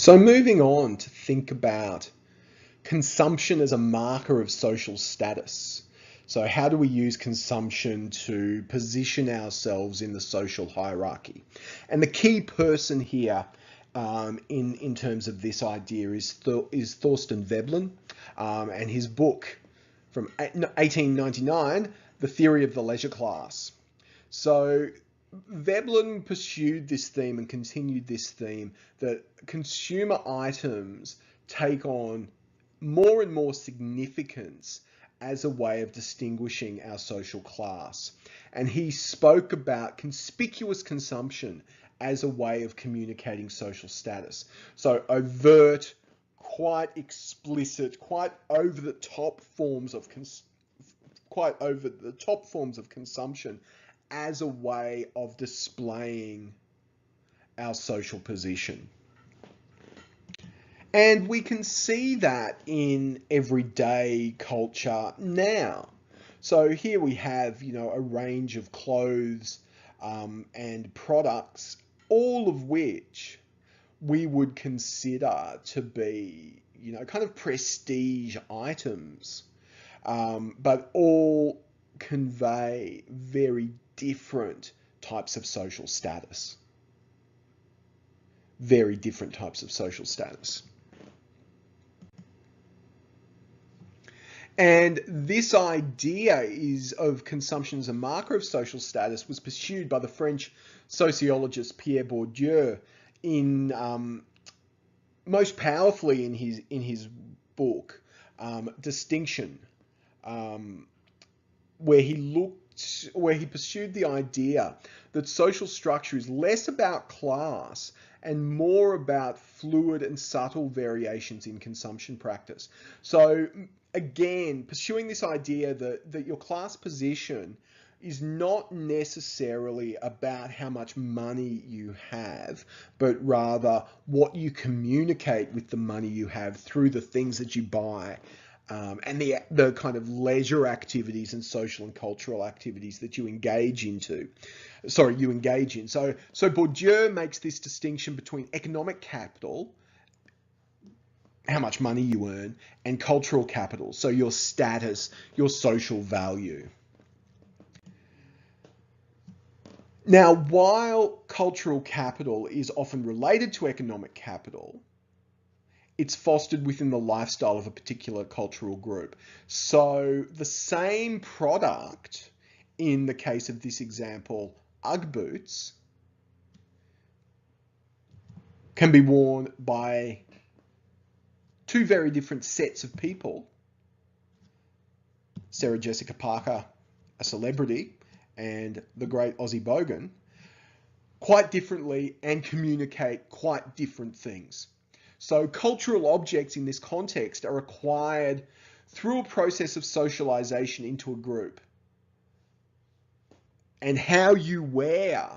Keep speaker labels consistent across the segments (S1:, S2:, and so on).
S1: So moving on to think about consumption as a marker of social status. So how do we use consumption to position ourselves in the social hierarchy? And the key person here in terms of this idea is Thorstein Veblen and his book from 1899, The Theory of the Leisure Class. So Veblen pursued this theme and continued this theme that consumer items take on more and more significance as a way of distinguishing our social class. And he spoke about conspicuous consumption as a way of communicating social status. So overt, quite explicit, quite over the top forms of consumption as a way of displaying our social position. And we can see that in everyday culture now. So here we have, a range of clothes and products, all of which we would consider to be, kind of prestige items, but all convey very different types of social status. Very different types of social status. And this idea of consumption as a marker of social status was pursued by the French sociologist Pierre Bourdieu most powerfully in his book Distinction, where he pursued the idea that social structure is less about class and more about fluid and subtle variations in consumption practice. So again, pursuing this idea that your class position is not necessarily about how much money you have, but rather what you communicate with the money you have through the things that you buy, and the kind of leisure activities and social and cultural activities that you engage in. So Bourdieu makes this distinction between economic capital, how much money you earn, and cultural capital, so your status, your social value. Now, while cultural capital is often related to economic capital, it's fostered within the lifestyle of a particular cultural group. So the same product, in the case of this example, Ugg boots, can be worn by two very different sets of people. Sarah Jessica Parker, a celebrity, and the great Ozzy Bogan, quite differently and communicate quite different things. So cultural objects in this context are acquired through a process of socialization into a group. And how you wear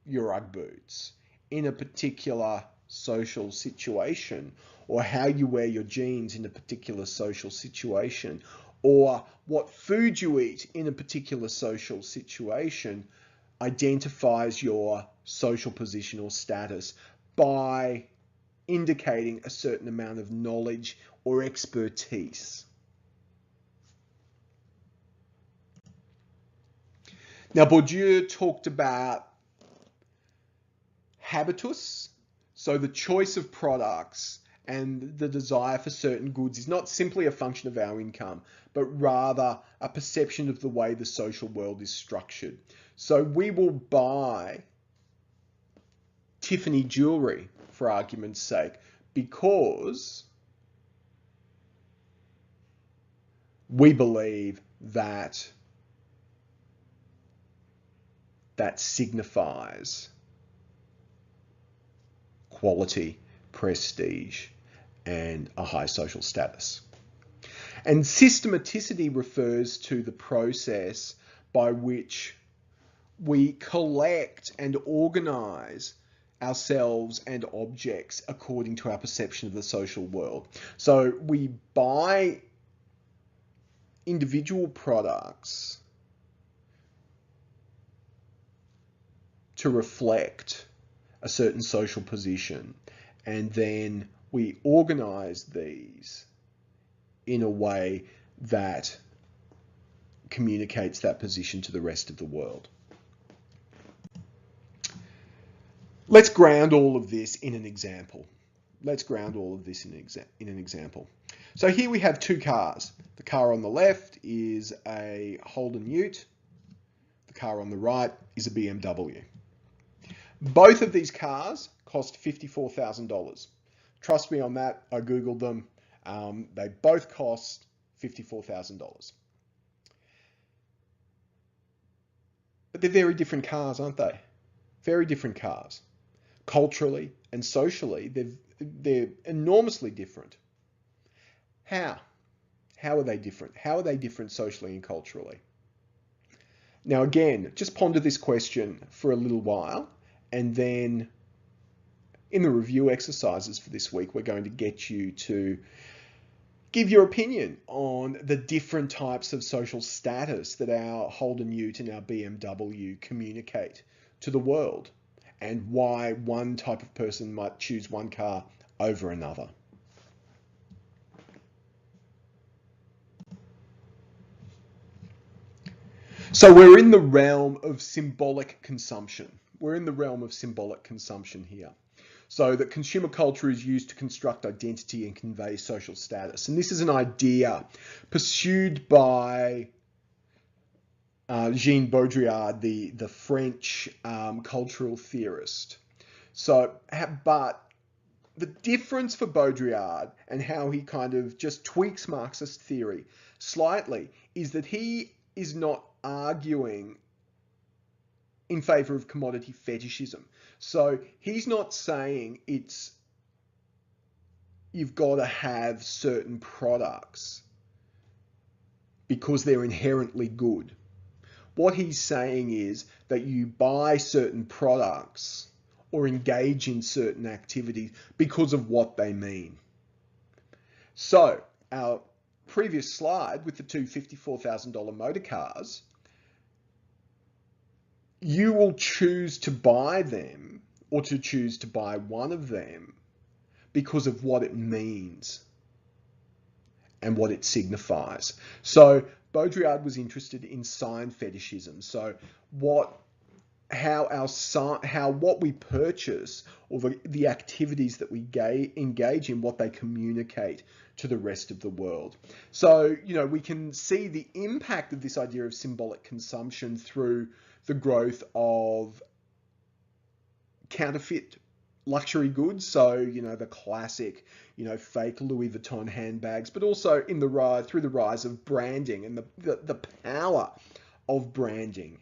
S1: your Ugg boots in a particular social situation, or how you wear your jeans in a particular social situation, or what food you eat in a particular social situation, identifies your social position or status by indicating a certain amount of knowledge or expertise. Now, Bourdieu talked about habitus, so the choice of products and the desire for certain goods is not simply a function of our income, but rather a perception of the way the social world is structured. So we will buy Tiffany jewelry, for argument's sake, because we believe that signifies quality, prestige, and a high social status. And systematicity refers to the process by which we collect and organize ourselves and objects according to our perception of the social world. So we buy individual products to reflect a certain social position and then we organize these in a way that communicates that position to the rest of the world. Let's ground all of this in an example. So here we have two cars. The car on the left is a Holden Ute. The car on the right is a BMW. Both of these cars cost $54,000. Trust me on that, I Googled them. They both cost $54,000. But they're very different cars, aren't they? Very different cars. Culturally and socially, they're enormously different. How? How are they different? How are they different socially and culturally? Now again, just ponder this question for a little while, and then in the review exercises for this week, we're going to get you to give your opinion on the different types of social status that our Holden Ute and our BMW communicate to the world, and why one type of person might choose one car over another. So we're in the realm of symbolic consumption. We're in the realm of symbolic consumption here. So that consumer culture is used to construct identity and convey social status. And this is an idea pursued by Jean Baudrillard, the French cultural theorist. But the difference for Baudrillard and how he kind of just tweaks Marxist theory slightly is that he is not arguing in favor of commodity fetishism. So he's not saying you've got to have certain products because they're inherently good. What he's saying is that you buy certain products or engage in certain activities because of what they mean. So our previous slide with the two $54,000 motor cars, you will choose to buy them or to choose to buy one of them because of what it means and what it signifies. So Baudrillard was interested in sign fetishism. So what we purchase or the activities that we engage in, what they communicate to the rest of the world. So, we can see the impact of this idea of symbolic consumption through the growth of counterfeit luxury goods. So, the classic, fake Louis Vuitton handbags, but also through the rise of branding and the power of branding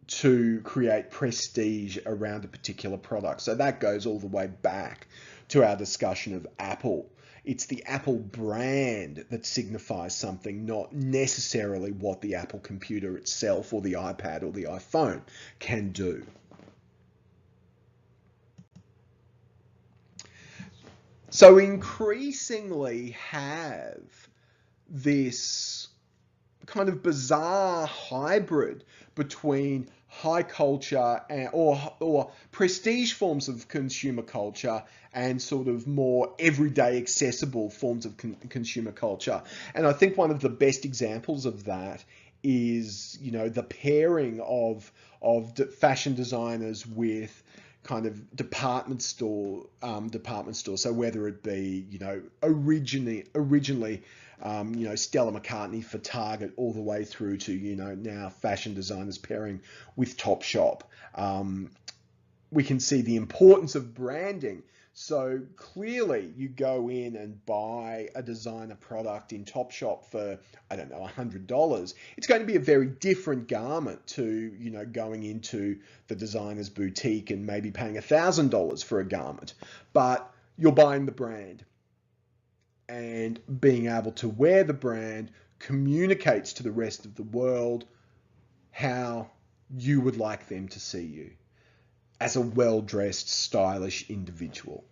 S1: to create prestige around a particular product. So that goes all the way back to our discussion of Apple. It's the Apple brand that signifies something, not necessarily what the Apple computer itself or the iPad or the iPhone can do. So increasingly have this kind of bizarre hybrid between high culture or prestige forms of consumer culture and sort of more everyday accessible forms of consumer culture. And I think one of the best examples of that is, the pairing of fashion designers with kind of department store. So whether it be, originally Stella McCartney for Target, all the way through to, now fashion designers pairing with Topshop. We can see the importance of branding. So clearly you go in and buy a designer product in Topshop for, $100. It's going to be a very different garment to, going into the designer's boutique and maybe paying $1,000 for a garment. But you're buying the brand. And being able to wear the brand communicates to the rest of the world how you would like them to see you as a well-dressed, stylish individual.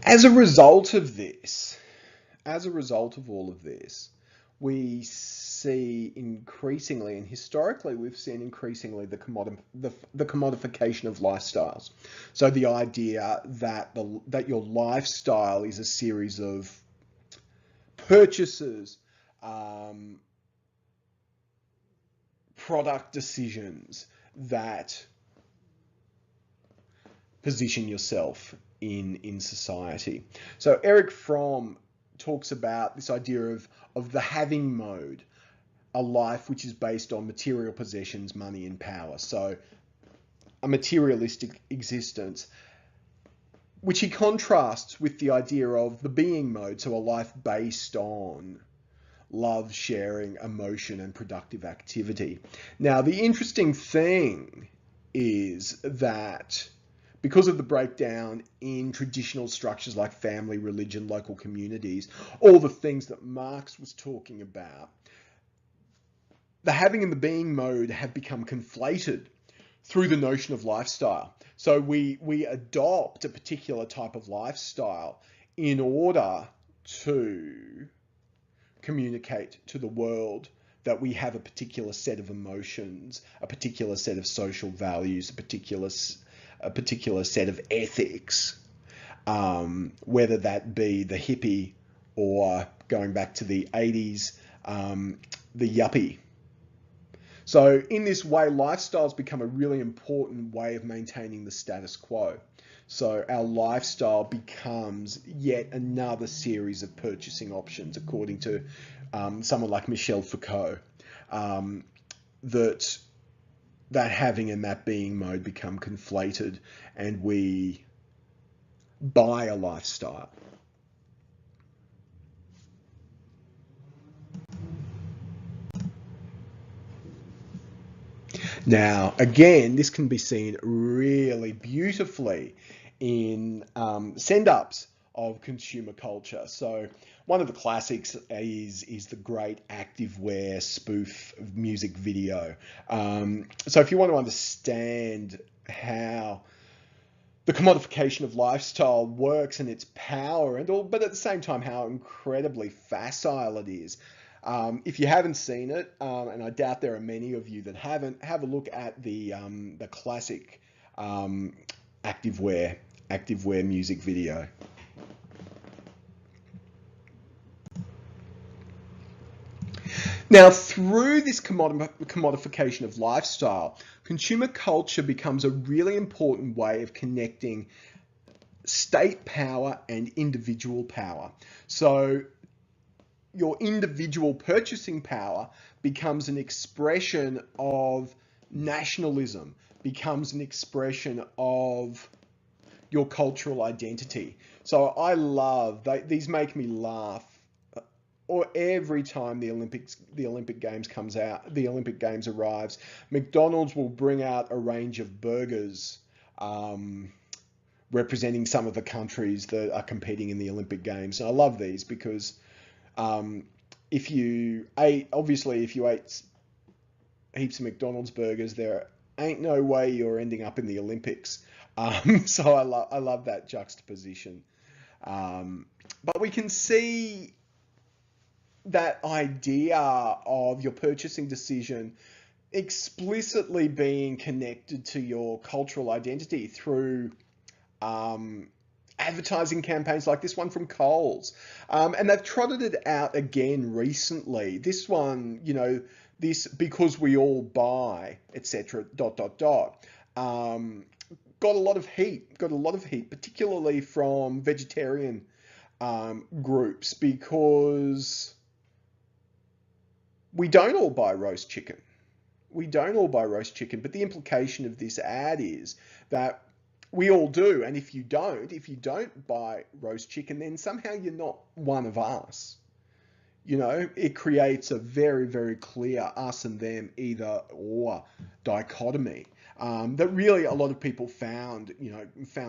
S1: As a result of all of this, we see increasingly, and historically we've seen increasingly, the commodification of lifestyles. So the idea that your lifestyle is a series of purchases, product decisions that position yourself in society. So Erich Fromm talks about this idea of the having mode, a life which is based on material possessions, money, and power. So a materialistic existence, which he contrasts with the idea of the being mode, so a life based on love, sharing, emotion, and productive activity. Now, the interesting thing is that because of the breakdown in traditional structures like family, religion, local communities, all the things that Marx was talking about, the having and the being mode have become conflated through the notion of lifestyle. So we adopt a particular type of lifestyle in order to communicate to the world that we have a particular set of emotions, a particular set of social values, a particular set of ethics, whether that be the hippie or, going back to the 80s, the yuppie. So in this way, lifestyles become a really important way of maintaining the status quo. So our lifestyle becomes yet another series of purchasing options, according to someone like Michel Foucault, that having and that being mode become conflated, and we buy a lifestyle. Now, again, this can be seen really beautifully in send-ups of consumer culture. So one of the classics is the great Activewear spoof music video. So if you want to understand how the commodification of lifestyle works and its power and all, but at the same time how incredibly facile it is. If you haven't seen it, and I doubt there are many of you that haven't, have a look at the classic Activewear music video. Now, through this commodification of lifestyle, consumer culture becomes a really important way of connecting state power and individual power. So your individual purchasing power becomes an expression of nationalism, becomes an expression of your cultural identity. So I love, these make me laugh. Or every time the Olympic Games comes out, the Olympic Games arrives, McDonald's will bring out a range of burgers representing some of the countries that are competing in the Olympic Games. And I love these because if you ate heaps of McDonald's burgers, there ain't no way you're ending up in the Olympics. So I love that juxtaposition. But we can see that idea of your purchasing decision explicitly being connected to your cultural identity through advertising campaigns like this one from Coles. And they've trotted it out again recently. This one, this because we all buy, etc. ... Got a lot of heat, particularly from vegetarian groups, because we don't all buy roast chicken. But the implication of this ad is that we all do. And if you don't buy roast chicken, then somehow you're not one of us. It creates a very, very clear us and them, either or dichotomy that really a lot of people found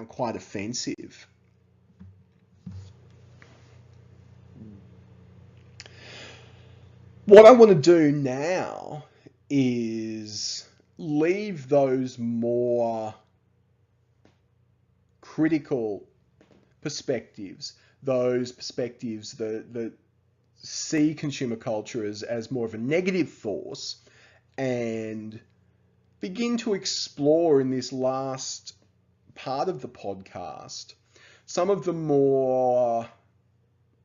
S1: quite offensive. What I want to do now is leave those more critical perspectives, those perspectives that see consumer culture as more of a negative force and begin to explore in this last part of the podcast some of the more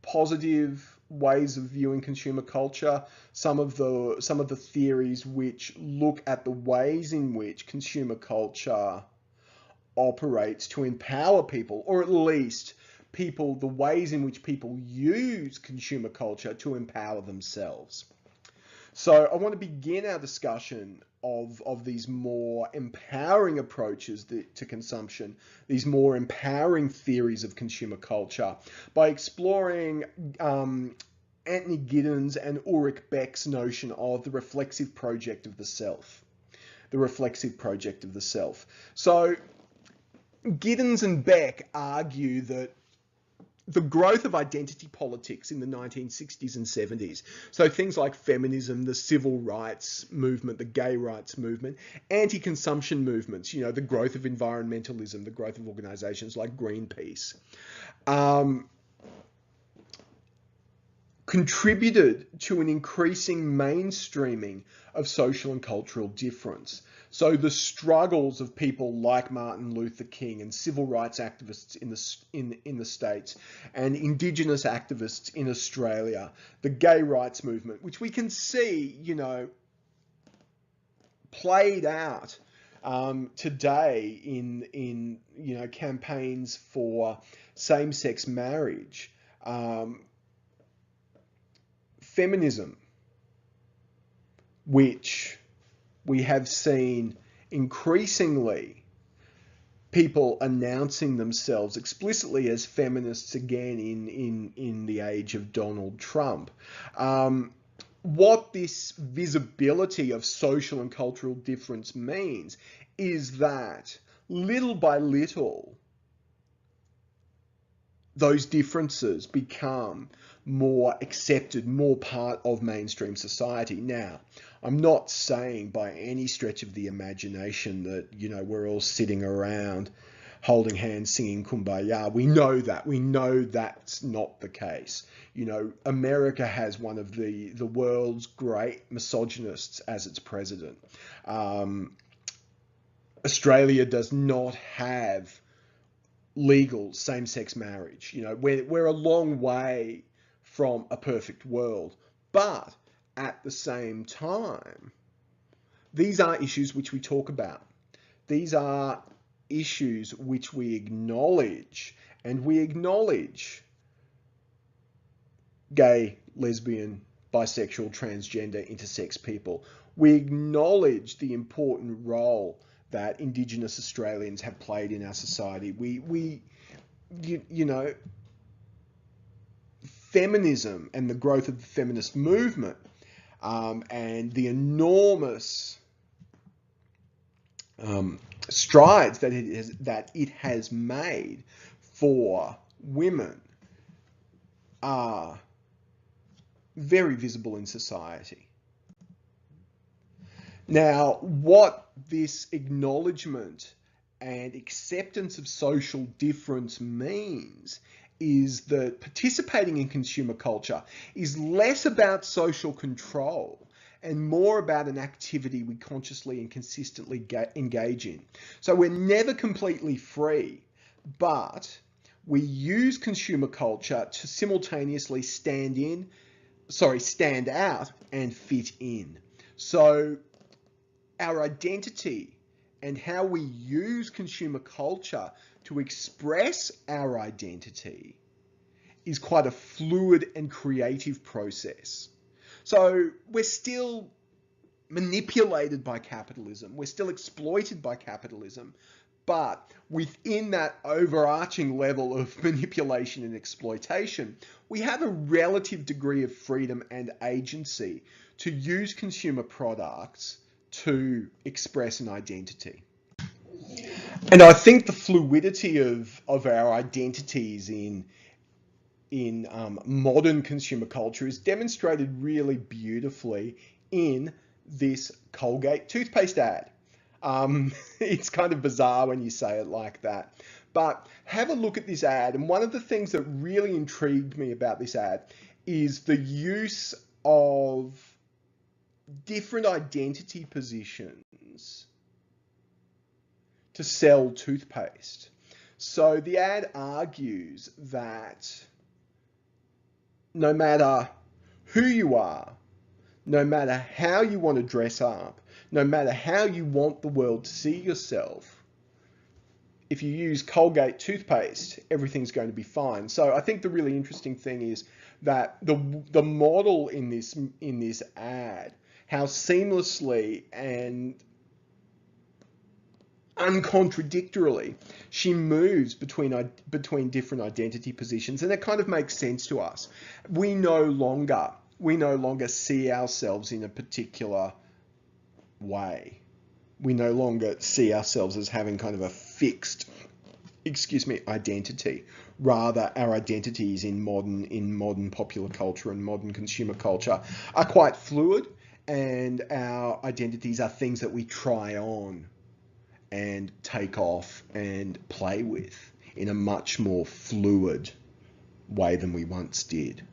S1: positive ways of viewing consumer culture, some of the theories which look at the ways in which consumer culture operates to empower people, or at least the ways in which people use consumer culture to empower themselves. So I want to begin our discussion of these more empowering approaches to consumption, these more empowering theories of consumer culture, by exploring Anthony Giddens and Ulrich Beck's notion of the reflexive project of the self. The reflexive project of the self. So Giddens and Beck argue that the growth of identity politics in the 1960s and 70s, so things like feminism, the civil rights movement, the gay rights movement, anti-consumption movements, the growth of environmentalism, the growth of organizations like Greenpeace, contributed to an increasing mainstreaming of social and cultural difference. So the struggles of people like Martin Luther King and civil rights activists in the States and Indigenous activists in Australia, the gay rights movement, which we can see, played out today in campaigns for same-sex marriage, feminism, which we have seen increasingly people announcing themselves explicitly as feminists again in the age of Donald Trump. What this visibility of social and cultural difference means is that little by little, those differences become more accepted, more part of mainstream society. Now, I'm not saying by any stretch of the imagination that, we're all sitting around holding hands singing Kumbaya. We know that. We know that's not the case. America has one of the world's great misogynists as its president. Australia does not have legal same-sex marriage. We're a long way from a perfect world, but at the same time, these are issues which we talk about. These are issues which we acknowledge, and we acknowledge gay, lesbian, bisexual, transgender, intersex people. We acknowledge the important role that Indigenous Australians have played in our society. Feminism and the growth of the feminist movement and the enormous strides that it has made for women are very visible in society. Now, what this acknowledgement and acceptance of social difference means is that participating in consumer culture is less about social control and more about an activity we consciously and consistently engage in. So we're never completely free, but we use consumer culture to simultaneously stand out and fit in. So our identity and how we use consumer culture to express our identity is quite a fluid and creative process. So we're still manipulated by capitalism. We're still exploited by capitalism. But within that overarching level of manipulation and exploitation, we have a relative degree of freedom and agency to use consumer products to express an identity. And I think the fluidity of our identities in modern consumer culture is demonstrated really beautifully in this Colgate toothpaste ad. It's kind of bizarre when you say it like that. But have a look at this ad. And one of the things that really intrigued me about this ad is the use of different identity positions to sell toothpaste. So the ad argues that no matter who you are, no matter how you want to dress up, no matter how you want the world to see yourself, if you use Colgate toothpaste, everything's going to be fine. So I think the really interesting thing is that the model in this ad, how seamlessly and uncontradictorily she moves between different identity positions, and it kind of makes sense to us. We no longer see ourselves in a particular way. We no longer see ourselves as having kind of a fixed, identity. Rather, our identities in modern popular culture and modern consumer culture are quite fluid, and our identities are things that we try on and take off and play with in a much more fluid way than we once did.